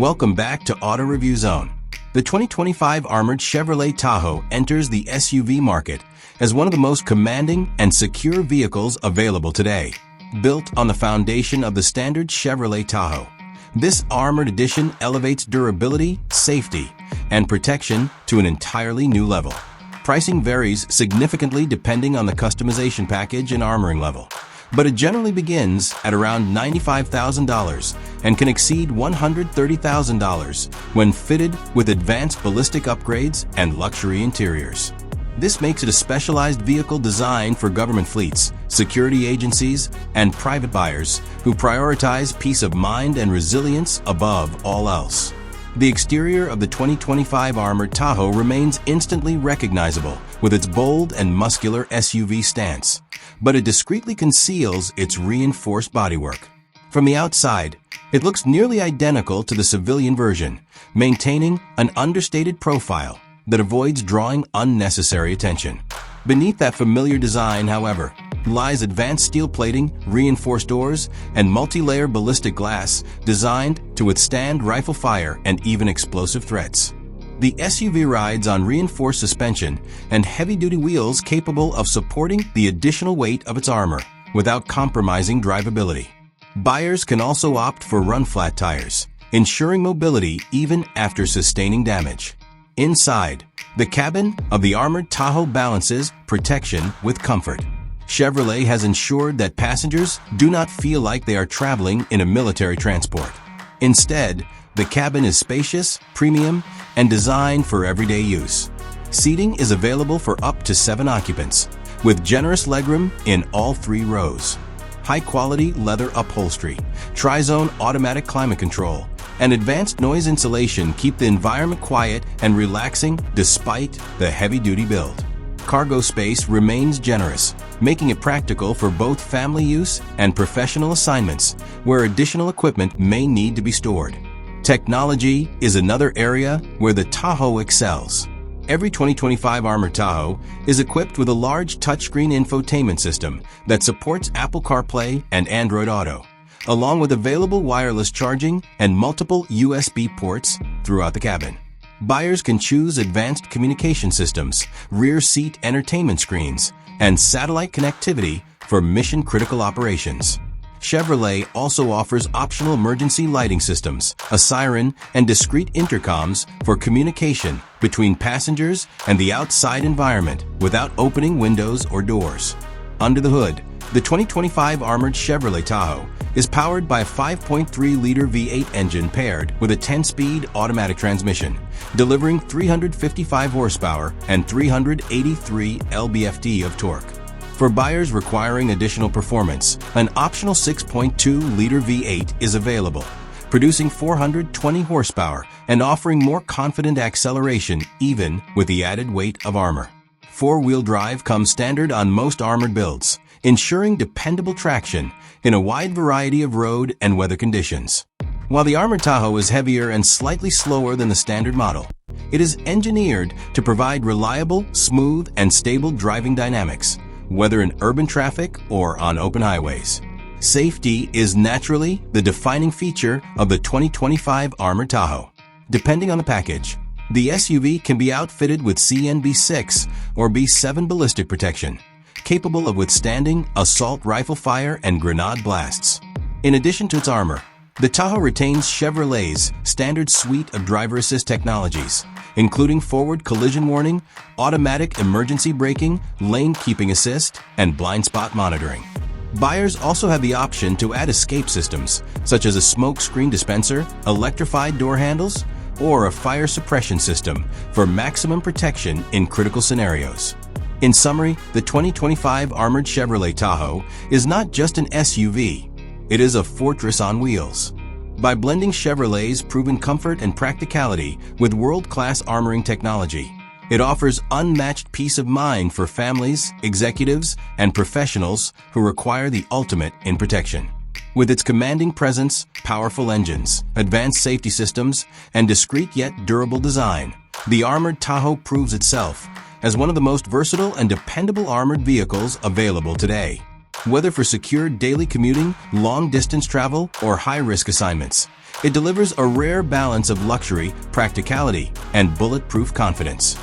Welcome back to AutoReviewZone. The 2025 armored Chevrolet Tahoe enters the SUV market as one of the most commanding and secure vehicles available today. Built on the foundation of the standard Chevrolet Tahoe, this armored edition elevates durability, safety, and protection to an entirely new level. Pricing varies significantly depending on the customization package and armoring level, but it generally begins at around $95,000 and can exceed $130,000 when fitted with advanced ballistic upgrades and luxury interiors. This makes it a specialized vehicle designed for government fleets, security agencies, and private buyers who prioritize peace of mind and resilience above all else. The exterior of the 2025 armored Tahoe remains instantly recognizable with its bold and muscular SUV stance, but it discreetly conceals its reinforced bodywork. From the outside, it looks nearly identical to the civilian version, maintaining an understated profile that avoids drawing unnecessary attention. Beneath that familiar design, however, lies advanced steel plating, reinforced doors, and multi-layer ballistic glass designed to withstand rifle fire and even explosive threats. The SUV rides on reinforced suspension and heavy-duty wheels capable of supporting the additional weight of its armor without compromising drivability. Buyers can also opt for run-flat tires, ensuring mobility even after sustaining damage. Inside, the cabin of the armored Tahoe balances protection with comfort. Chevrolet has ensured that passengers do not feel like they are traveling in a military transport. Instead, the cabin is spacious, premium, and designed for everyday use. Seating is available for up to 7 occupants, with generous legroom in all 3 rows. High-quality leather upholstery, tri-zone automatic climate control, and advanced noise insulation keep the environment quiet and relaxing despite the heavy-duty build. Cargo space remains generous, making it practical for both family use and professional assignments where additional equipment may need to be stored. Technology is another area where the Tahoe excels. Every 2025 armored Tahoe is equipped with a large touchscreen infotainment system that supports Apple CarPlay and Android Auto, along with available wireless charging and multiple USB ports throughout the cabin. Buyers can choose advanced communication systems, rear seat entertainment screens, and satellite connectivity for mission-critical operations. Chevrolet also offers optional emergency lighting systems, a siren, and discrete intercoms for communication between passengers and the outside environment without opening windows or doors. Under the hood, the 2025 armored Chevrolet Tahoe is powered by a 5.3-liter V8 engine paired with a 10-speed automatic transmission, delivering 355 horsepower and 383 lb-ft of torque. For buyers requiring additional performance, an optional 6.2-liter V8 is available, producing 420 horsepower and offering more confident acceleration even with the added weight of armor. 4-wheel drive comes standard on most armored builds, ensuring dependable traction in a wide variety of road and weather conditions. While the armored Tahoe is heavier and slightly slower than the standard model, it is engineered to provide reliable, smooth, and stable driving dynamics, whether in urban traffic or on open highways. Safety is naturally the defining feature of the 2025 armored Tahoe. Depending on the package, the SUV can be outfitted with CNB6 or B7 ballistic protection, capable of withstanding assault rifle fire and grenade blasts. In addition to its armor, the Tahoe retains Chevrolet's standard suite of driver assist technologies, including forward collision warning, automatic emergency braking, lane keeping assist, and blind spot monitoring. Buyers also have the option to add escape systems, such as a smoke screen dispenser, electrified door handles, or a fire suppression system for maximum protection in critical scenarios. In summary, the 2025 armored Chevrolet Tahoe is not just an SUV, it is a fortress on wheels. By blending Chevrolet's proven comfort and practicality with world-class armoring technology, it offers unmatched peace of mind for families, executives, and professionals who require the ultimate in protection. With its commanding presence, powerful engines, advanced safety systems, and discreet yet durable design, the armored Tahoe proves itself as one of the most versatile and dependable armored vehicles available today. Whether for secure daily commuting, long-distance travel, or high-risk assignments, it delivers a rare balance of luxury, practicality, and bulletproof confidence.